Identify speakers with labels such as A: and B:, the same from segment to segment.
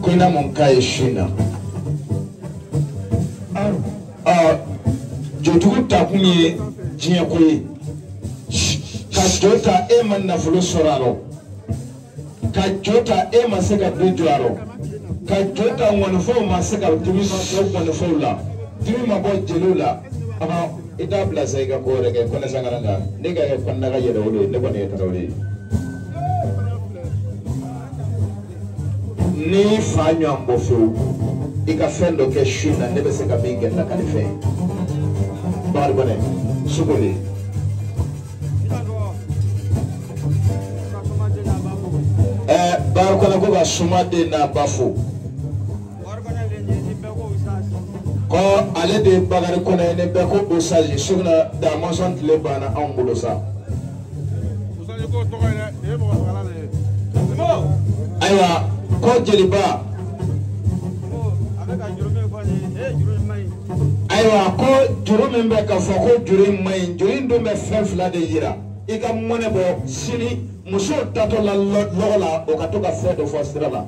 A: Kuna monkai shina. Jotugu takumi jinyakui. Kajota ema nafulu soraro. Kajota ema seka bijuaro. Kajota wanafo maseka tumi ma wanafo la. Tumi ma bo jelula. Ama ita blasa ika kore ke kone sangaranga. Nega ke kone ga yeda ule. Nebo ne yeta ule. Ni fanyo ambofu. Ika fendo ke shina nebe seka binge na kanife. Bari bane. Sugoli. Barukana ko ba sumade na bafu ko ale de bagari ko ne be ko osaji sugna da monson tle bana angulo sa aywa ko jeliba aywa ko jurume be ka fo ko jurim may jurin do me fefla de yira ika mone bo sini muso tato la lola o ka to ka fe do fo sira la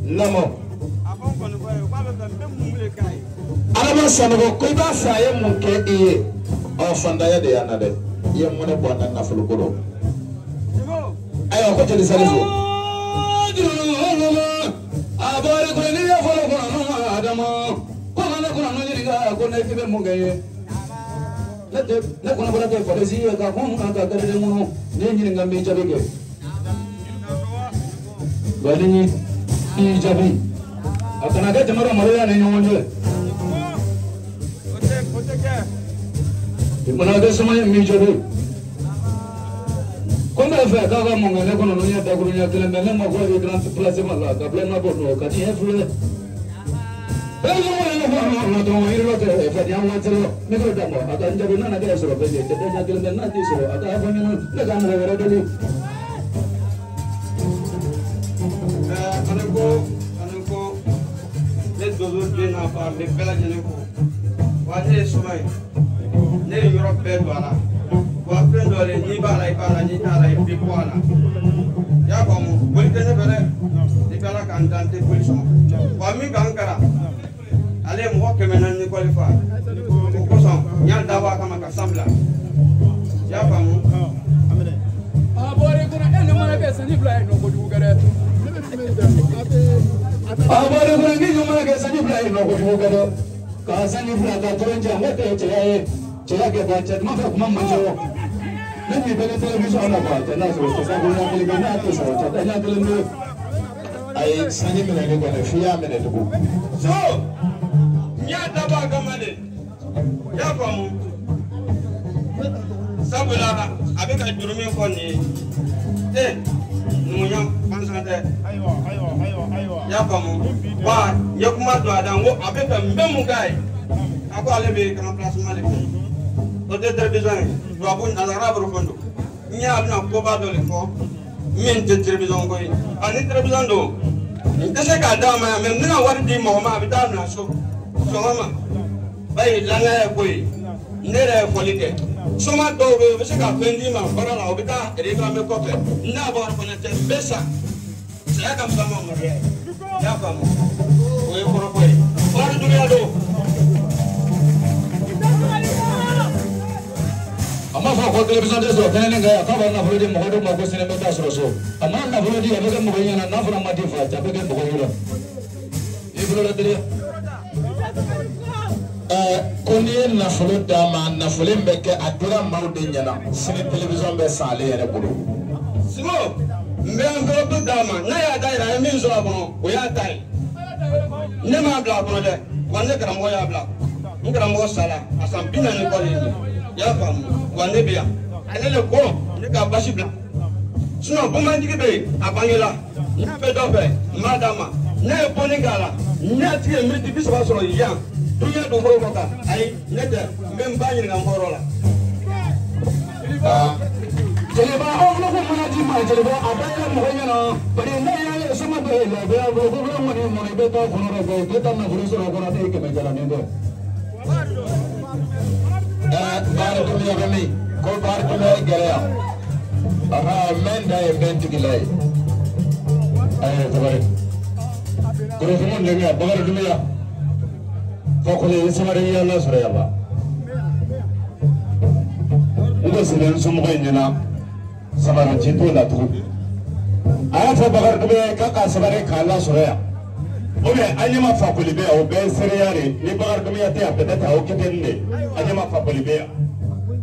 A: namo alama sanogo ko ba sa ye mun ke iye o fanda ya de yana de ye mone bo na fulu ko ayo ko jeli salifu abore ko ni ya folo ko no adamo ko na ko no ni ga ko ne tibe mun gaye ne ko na bora te polisi ka ko ka ka de mun ne ni ngambe jabe ke bali ni jabe akana ga jamara mara ne nyonje imana ga sama mi jabe Como é que cada monga ne kono nya da guru nya tele mele ma ko e grand place ma la ka blema bo no ka ti e fule e no no to iro lo te fa dia ma tero ne ko da mo aka njabe na na ga so be te nya tele mele na ti so aka fa ne ne ga na ga do ni anako ne dozo de na fa me bela jene ko wa ne so mai ne yoro be do ala wa prendo le ni ba la ni ala e pipoana ya como boli tene bere di bela cantante poliso wa mi gankara ale mo ke menan ni qualify ko so nyal dawa kama ka sambla ya famu abore kuna ene mana ke sani fly no ko dugare abore kuna ngi mana ke sani fly no ko dugare ka sani fly ka tonja ngote chaya ke bacha ma fa kuma manjo Nanti bela televisi ana baca, na so sa guna televisi na to so ta nya televisi ai sani mena ne gona fiya mena to so nya daba gamale ya famu sabula abeka jurumi ko ni nunya pansante aywa ya famu wa ya kuma do adango abeka mbemu kai ako alebe kama place male peut-être besoin doit bon azara profondo nya abna ko ba do le fo min te télévision ko ani télévision do ndese ka da ma men na wari di mo ma bi da na so mama bay langa ko ndere folite so ma do be se ka fendi ma fara la obita e ka me ko pe na bo ko na te besa sa ka sama ma ya fa mo o e ko ko wari du ya do amma fa ko television de so tenen ga ka ba na folo di mo do mo ko sene be ta so so amma na folo di be ga mo ko yana na folo ma di fa ta be ga mo ko yura e folo la de koni na folo da ma na folo be ke adura ma de nyana sene television be sale yere bulu simo mbe an folo do da ma na ya da ira mi zo abon o ya tai ne ma bla ko de wanne kra mo ya bla ngara mo sala asam bina ni ko ni ya fam wanne biya alele ko ne ka bashi bla suno bo man digibe abanyela ne be do be madama ne boni gala ne ti mi di biso so ya dunya do horo ka ai ne de mbem banyi ngam horo la jeleba o no ko mana di ma jeleba abaka mo nyana bari ne ya sama be le be ko ko mo ni mo be to ko no be ke ta na furu so ko na te ke me jala ne do baara ko mi yagami ko baara ko mi geleya aha men da e benti gilay ay tabare
B: Kurusumon denga bagar dunia. Fakole samari Allah suraya Allah. Udah sedang semua injena samara cintu lah tu. Ayat bagar dunia kakak samari kala suraya. Oke, aja mah fakole be, obe seriari. Ni bagar dunia tiap beda tahu kita ni. Aja mah fakole be.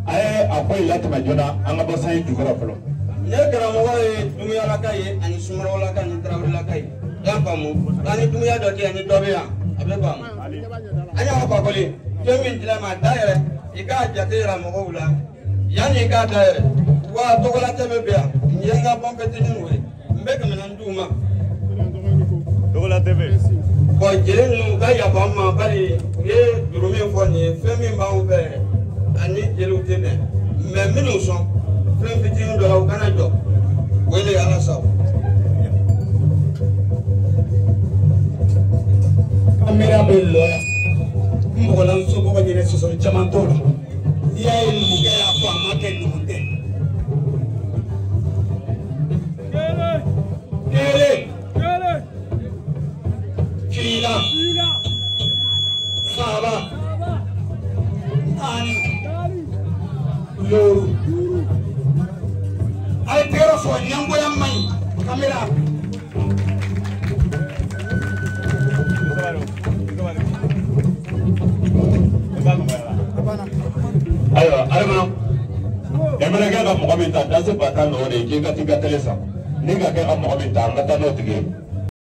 B: Ayat apa ilat majuna, angga bosan juga rapolo.
A: Ne karamɔgɔ ye dumuyala ka ye ani sumarala ka ni tarawelela ka ye y'a faamu ani dumuya dɔ kɛ ani dɔ bɛ yan a bɛ faamu an y'a fakɔli fɛn min dila ma da yɛrɛ i k'a jate yira mɔgɔw la yanni i k'a da yɛrɛ wa tɔgɔlatɛ bɛ yan nin ye n ka bɔnfɛtinin ye n bɛ kɛmɛna d'u ma tɔgɔlatɛ bɛ bɔn jeli ninnu ka yafa n ma bari u ye juru min fɔ nin ye fɛn min b'anw fɛ ani jeliw tɛ bɛn mɛ minnu sɔn fɛn fitinin dɔ la u kana jɔ wele ala sago
C: kamera bɛ lɔ yan n mɔgɔlanso mɔgɔ ɲinɛ sɔsɔ caman t'o la n'i y'a ye numukɛ y'a fɔ a ma kɛ numu tɛ kelen fila saba naani loru ay tero fo nyango ya mai kamera
B: ayo armano emere ga mo ko minta dase batan no ne ki ga tiga telesa ni ga ga mo ko minta ngata no tige